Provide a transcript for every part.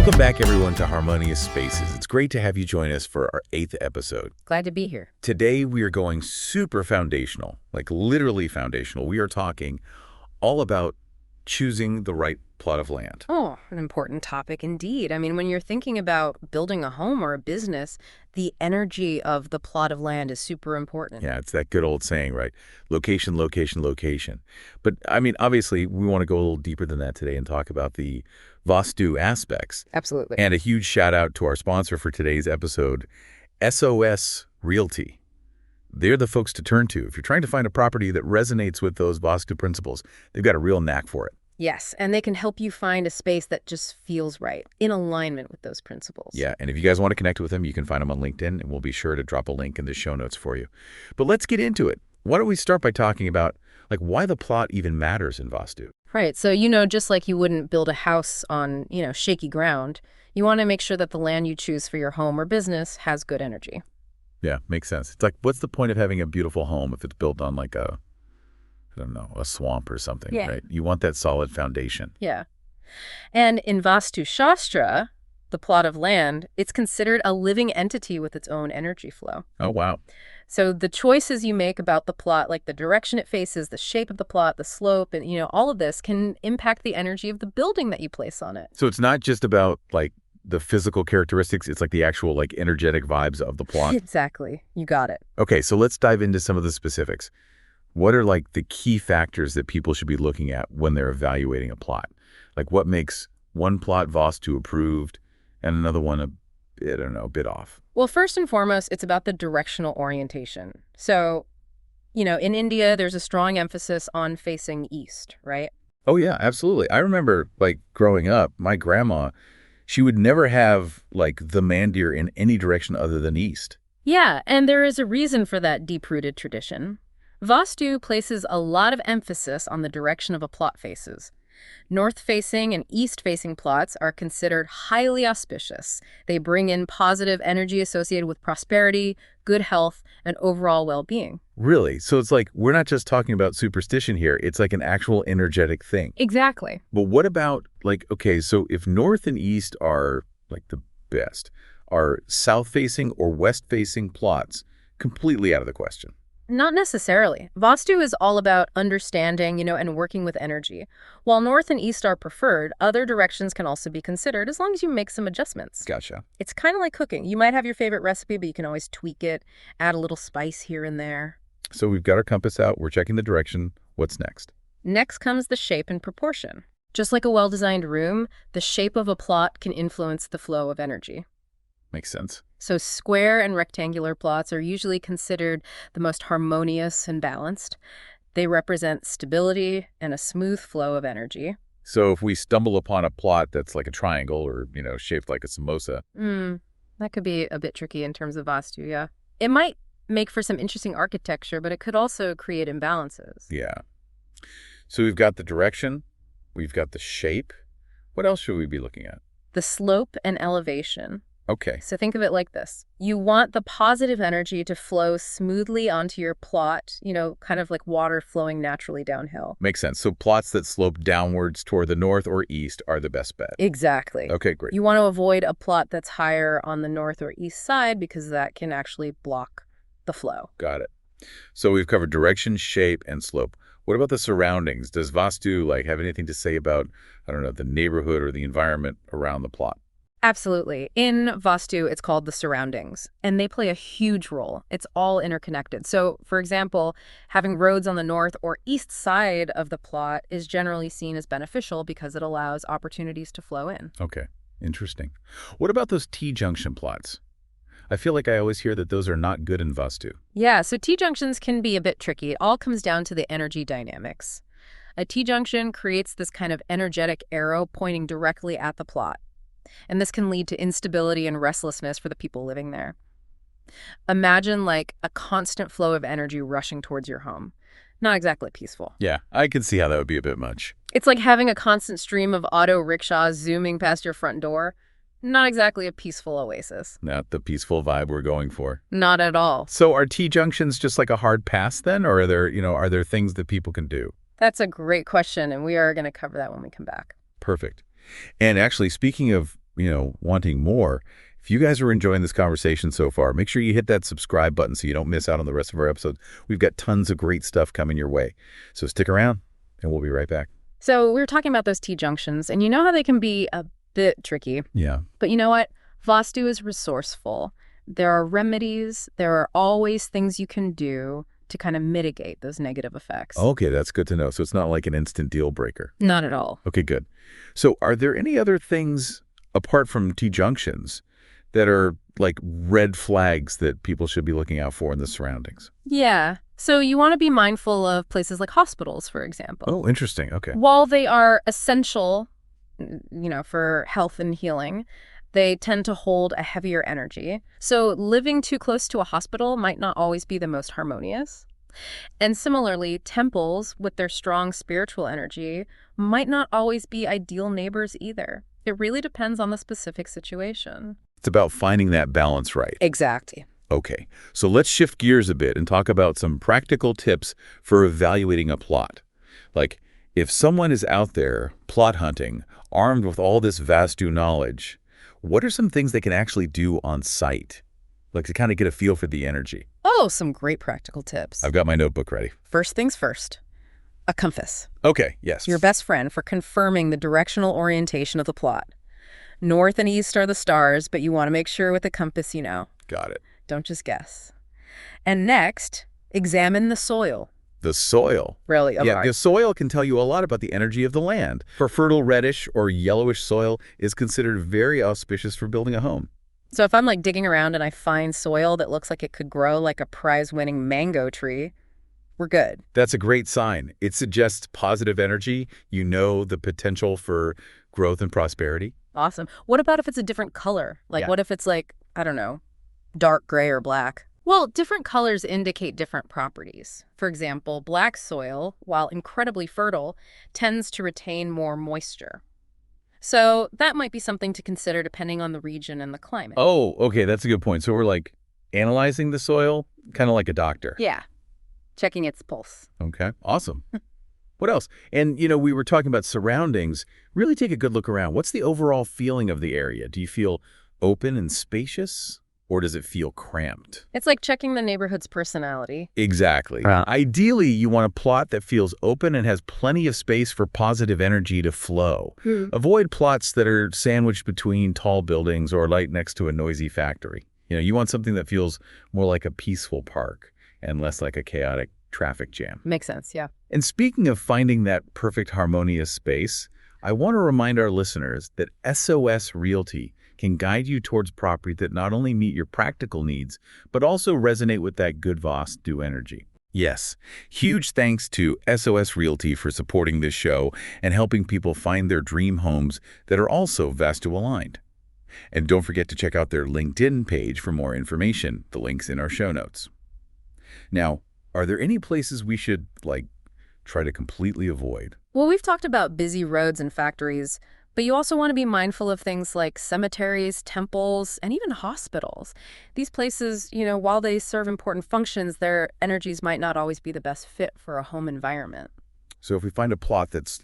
Welcome back, everyone, to Harmonious Spaces. It's great to have you join us for our 8th episode. Glad to be here. Today, we are going super foundational, like literally foundational. We are talking all about choosing the right plot of land. Oh, an important topic indeed. I mean, when you're thinking about building a home or a business, the energy of the plot of land is super important. Yeah, it's that good old saying, right? Location, location, location. But, I mean, obviously, we want to go a little deeper than that today and talk about the Vaastu aspects. Absolutely. And a huge shout out to our sponsor for today's episode, SOS Realty. They're the folks to turn to. If you're trying to find a property that resonates with those Vaastu principles, they've got a real knack for it. Yes, and they can help you find a space that just feels right, in alignment with those principles. Yeah, and if you guys want to connect with them, you can find them on LinkedIn, and we'll be sure to drop a link in the show notes for you. But let's get into it. Why don't we start by talking about why the plot even matters in Vaastu? Right, so, just like you wouldn't build a house on, shaky ground, you want to make sure that the land you choose for your home or business has good energy. Yeah, makes sense. It's like, what's the point of having a beautiful home if it's built on a swamp or something, right? You want that solid foundation. Yeah. And in Vaastu Shastra, the plot of land, it's considered a living entity with its own energy flow. Oh, wow. So the choices you make about the plot, like the direction it faces, the shape of the plot, the slope, and, all of this can impact the energy of the building that you place on it. So it's not just about, the physical characteristics, it's like the actual, energetic vibes of the plot? Exactly. You got it. Okay, so let's dive into some of the specifics. What are, the key factors that people should be looking at when they're evaluating a plot? What makes one plot Vaastu approved and another one a bit off? Well, first and foremost, it's about the directional orientation. So, in India, there's a strong emphasis on facing east, right? Oh, yeah, absolutely. I remember, growing up, my grandma, she would never have, the mandir in any direction other than east. Yeah, and there is a reason for that deep-rooted tradition. Vaastu places a lot of emphasis on the direction of a plot faces. North-facing and east-facing plots are considered highly auspicious. They bring in positive energy associated with prosperity, good health, and overall well-being. Really? So it's we're not just talking about superstition here. It's an actual energetic thing. Exactly. But what about, okay, so if north and east are, the best, are south-facing or west-facing plots completely out of the question? Not necessarily. Vaastu is all about understanding, and working with energy. While north and east are preferred, other directions can also be considered as long as you make some adjustments. Gotcha. It's kind of like cooking. You might have your favorite recipe, but you can always tweak it, add a little spice here and there. So we've got our compass out. We're checking the direction. What's next? Next comes the shape and proportion. Just like a well-designed room, the shape of a plot can influence the flow of energy. Makes sense. So square and rectangular plots are usually considered the most harmonious and balanced. They represent stability and a smooth flow of energy. So if we stumble upon a plot that's like a triangle or, shaped like a samosa. That could be a bit tricky in terms of Vaastu, yeah. It might make for some interesting architecture, but it could also create imbalances. Yeah. So we've got the direction. We've got the shape. What else should we be looking at? The slope and elevation. Okay. So think of it like this. You want the positive energy to flow smoothly onto your plot, kind of like water flowing naturally downhill. Makes sense. So plots that slope downwards toward the north or east are the best bet. Exactly. Okay, great. You want to avoid a plot that's higher on the north or east side because that can actually block the flow. Got it. So we've covered direction, shape, and slope. What about the surroundings? Does Vaastu have anything to say about, the neighborhood or the environment around the plot? Absolutely. In Vaastu, it's called the surroundings, and they play a huge role. It's all interconnected. So, for example, having roads on the north or east side of the plot is generally seen as beneficial because it allows opportunities to flow in. Okay, interesting. What about those T-junction plots? I feel like I always hear that those are not good in Vaastu. Yeah, so T-junctions can be a bit tricky. It all comes down to the energy dynamics. A T-junction creates this kind of energetic arrow pointing directly at the plot. And this can lead to instability and restlessness for the people living there. Imagine a constant flow of energy rushing towards your home. Not exactly peaceful. Yeah, I can see how that would be a bit much. It's like having a constant stream of auto rickshaws zooming past your front door. Not exactly a peaceful oasis. Not the peaceful vibe we're going for. Not at all. So are T-junctions just like a hard pass then? Or are there things that people can do? That's a great question, and we are going to cover that when we come back. Perfect. And actually, speaking of wanting more, if you guys are enjoying this conversation so far, make sure you hit that subscribe button so you don't miss out on the rest of our episodes. We've got tons of great stuff coming your way. So stick around, and we'll be right back. So we were talking about those T-junctions, and you know how they can be a bit tricky. Yeah. But you know what? Vaastu is resourceful. There are remedies. There are always things you can do to kind of mitigate those negative effects. Okay, that's good to know. So it's not like an instant deal breaker. Not at all. Okay, good. So are there any other things apart from T-junctions that are like red flags that people should be looking out for in the surroundings? Yeah. So you want to be mindful of places like hospitals, for example. Oh, interesting. Okay. While they are essential, for health and healing, they tend to hold a heavier energy. So living too close to a hospital might not always be the most harmonious. And similarly, temples with their strong spiritual energy might not always be ideal neighbors either. It really depends on the specific situation. It's about finding that balance right. Exactly. Okay, so let's shift gears a bit and talk about some practical tips for evaluating a plot. Like, if someone is out there plot hunting, armed with all this Vaastu knowledge, what are some things they can actually do on site? Like to kind of get a feel for the energy. Oh, some great practical tips. I've got my notebook ready. First things first, a compass. Okay, yes. Your best friend for confirming the directional orientation of the plot. North and east are the stars, but you want to make sure with the compass you know. Got it. Don't just guess. And next, examine the soil. The soil. Really? Yeah, the soil can tell you a lot about the energy of the land. For fertile reddish or yellowish soil is considered very auspicious for building a home. So if I'm like digging around and I find soil that looks like it could grow like a prize-winning mango tree, we're good. That's a great sign. It suggests positive energy. You know the potential for growth and prosperity. Awesome. What about if it's a different color? Like what if it's like, I don't know, dark gray or black? Well, different colors indicate different properties. For example, black soil, while incredibly fertile, tends to retain more moisture. So that might be something to consider depending on the region and the climate. Oh, okay, that's a good point. So we're like analyzing the soil, kind of like a doctor. Yeah, checking its pulse. Okay, awesome. What else? And, we were talking about surroundings. Really take a good look around. What's the overall feeling of the area? Do you feel open and spacious? Or does it feel cramped? It's like checking the neighborhood's personality. Exactly. Ideally, you want a plot that feels open and has plenty of space for positive energy to flow. Avoid plots that are sandwiched between tall buildings or right next to a noisy factory. You want something that feels more like a peaceful park and less like a chaotic traffic jam. Makes sense, yeah. And speaking of finding that perfect harmonious space, I want to remind our listeners that SOS Realty can guide you towards property that not only meet your practical needs, but also resonate with that good Vaastu energy. Yes, huge thanks to SOS Realty for supporting this show and helping people find their dream homes that are also Vaastu aligned. And don't forget to check out their LinkedIn page for more information. The link's in our show notes. Now, are there any places we should, try to completely avoid? Well, we've talked about busy roads and factories, but you also want to be mindful of things like cemeteries, temples, and even hospitals. These places, while they serve important functions, their energies might not always be the best fit for a home environment. So if we find a plot that's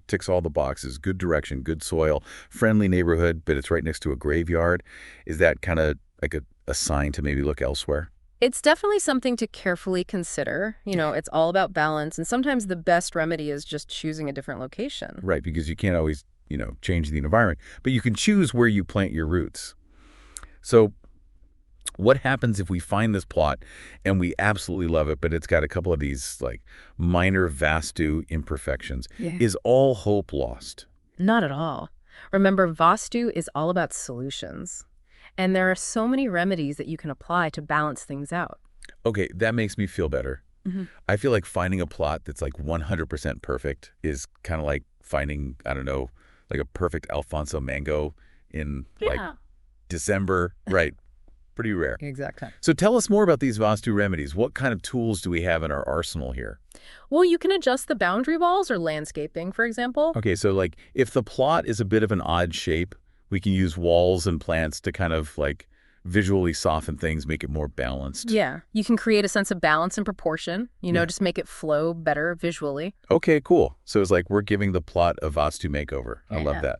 ticks all the boxes, good direction, good soil, friendly neighborhood, but it's right next to a graveyard, is that kind of like a sign to maybe look elsewhere? It's definitely something to carefully consider. It's all about balance, and sometimes the best remedy is just choosing a different location. Right, because you can't always change the environment, but you can choose where you plant your roots. So what happens if we find this plot and we absolutely love it, but it's got a couple of these minor Vaastu imperfections? Yeah. Is all hope lost? Not at all. Remember, Vaastu is all about solutions. And there are so many remedies that you can apply to balance things out. Okay, that makes me feel better. I feel like finding a plot that's 100% perfect is kind of like finding, I don't know, a perfect Alfonso mango in December. Right. Pretty rare. Exactly. So tell us more about these Vaastu remedies. What kind of tools do we have in our arsenal here? Well, you can adjust the boundary walls or landscaping, for example. Okay, so if the plot is a bit of an odd shape, we can use walls and plants to kind of visually soften things, make it more balanced. Yeah, you can create a sense of balance and proportion, just make it flow better visually. Okay, cool. So it's we're giving the plot a Vaastu makeover. I love that.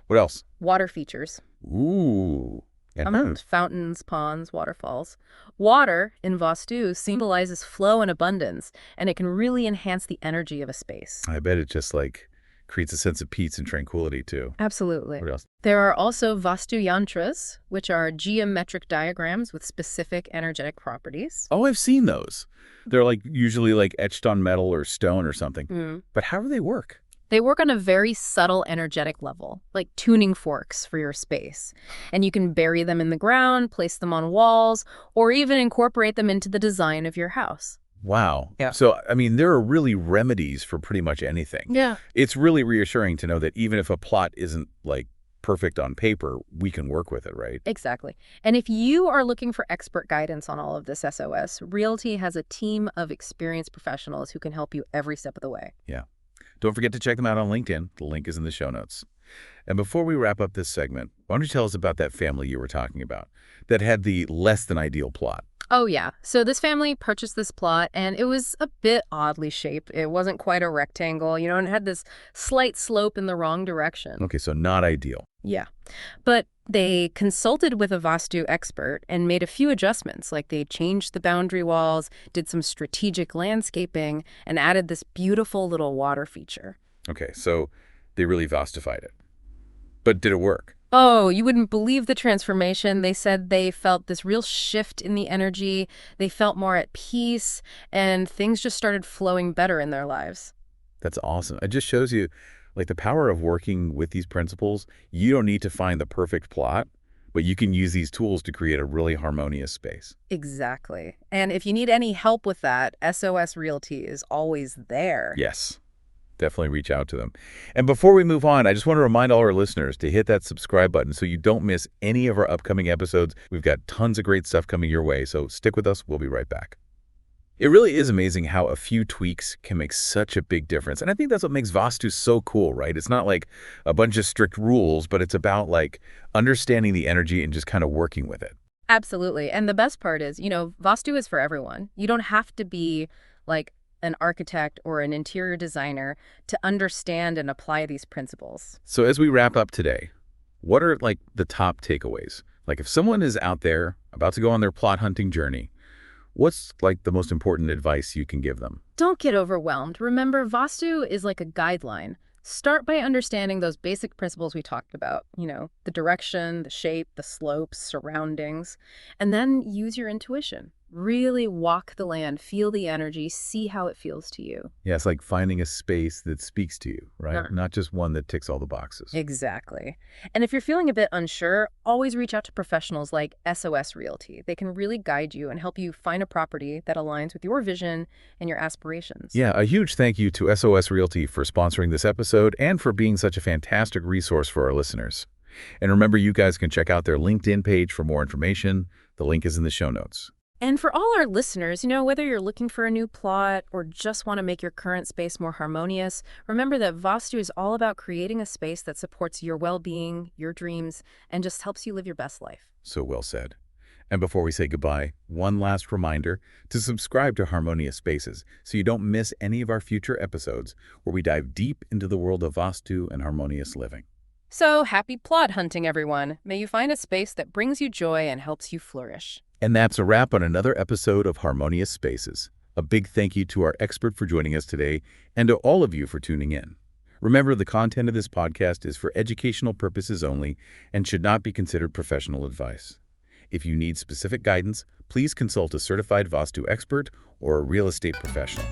What else? Water features. Ooh. And Fountains, ponds, waterfalls. Water in Vaastu symbolizes flow and abundance, and it can really enhance the energy of a space. I bet it just like creates a sense of peace and tranquility too. Absolutely. What else? There are also Vastu yantras, which are geometric diagrams with specific energetic properties. Oh, I've seen those. They're like usually like etched on metal or stone or something. But how do they work? They work on a very subtle energetic level, like tuning forks for your space. And you can bury them in the ground, place them on walls, or even incorporate them into the design of your house. Wow. Yeah. So, I mean, there are really remedies for pretty much anything. Yeah. It's really reassuring to know that even if a plot isn't like perfect on paper, we can work with it, right? Exactly. And if you are looking for expert guidance on all of this SOS, Realty has a team of experienced professionals who can help you every step of the way. Yeah. Don't forget to check them out on LinkedIn. The link is in the show notes. And before we wrap up this segment, why don't you tell us about that family you were talking about that had the less than ideal plot? Oh, yeah. So this family purchased this plot, and it was a bit oddly shaped. It wasn't quite a rectangle, and it had this slight slope in the wrong direction. Okay, so not ideal. Yeah. But they consulted with a Vastu expert and made a few adjustments, like they changed the boundary walls, did some strategic landscaping, and added this beautiful little water feature. Okay, so they really Vastified it. But did it work? Oh, you wouldn't believe the transformation. They said they felt this real shift in the energy. They felt more at peace, and things just started flowing better in their lives. That's awesome. It just shows you like the power of working with these principles. You don't need to find the perfect plot, but you can use these tools to create a really harmonious space. Exactly. And if you need any help with that, SOS Realty is always there. Yes. Definitely reach out to them. And before we move on, I just want to remind all our listeners to hit that subscribe button so you don't miss any of our upcoming episodes. We've got tons of great stuff coming your way, so stick with us. We'll be right back. It really is amazing how a few tweaks can make such a big difference. And I think that's what makes Vaastu so cool, right? It's not like a bunch of strict rules, but it's about like understanding the energy and just kind of working with it. Absolutely. And the best part is, Vaastu is for everyone. You don't have to be like an architect or an interior designer to understand and apply these principles. So as we wrap up today, what are like the top takeaways? Like if someone is out there about to go on their plot hunting journey, what's like the most important advice you can give them? Don't get overwhelmed. Remember, Vaastu is like a guideline. Start by understanding those basic principles we talked about, the direction, the shape, the slopes, surroundings, and then use your intuition. Really walk the land, feel the energy, see how it feels to you. Yeah, it's like finding a space that speaks to you, right? Sure. Not just one that ticks all the boxes. Exactly. And if you're feeling a bit unsure, always reach out to professionals like SOS Realty. They can really guide you and help you find a property that aligns with your vision and your aspirations. Yeah, a huge thank you to SOS Realty for sponsoring this episode and for being such a fantastic resource for our listeners. And remember, you guys can check out their LinkedIn page for more information. The link is in the show notes. And for all our listeners, whether you're looking for a new plot or just want to make your current space more harmonious, remember that Vaastu is all about creating a space that supports your well-being, your dreams, and just helps you live your best life. So well said. And before we say goodbye, one last reminder to subscribe to Harmonious Spaces so you don't miss any of our future episodes where we dive deep into the world of Vaastu and harmonious living. So happy plot hunting, everyone. May you find a space that brings you joy and helps you flourish. And that's a wrap on another episode of Harmonious Spaces. A big thank you to our expert for joining us today and to all of you for tuning in. Remember, the content of this podcast is for educational purposes only and should not be considered professional advice. If you need specific guidance, please consult a certified Vaastu expert or a real estate professional.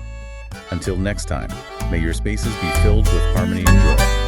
Until next time, may your spaces be filled with harmony and joy.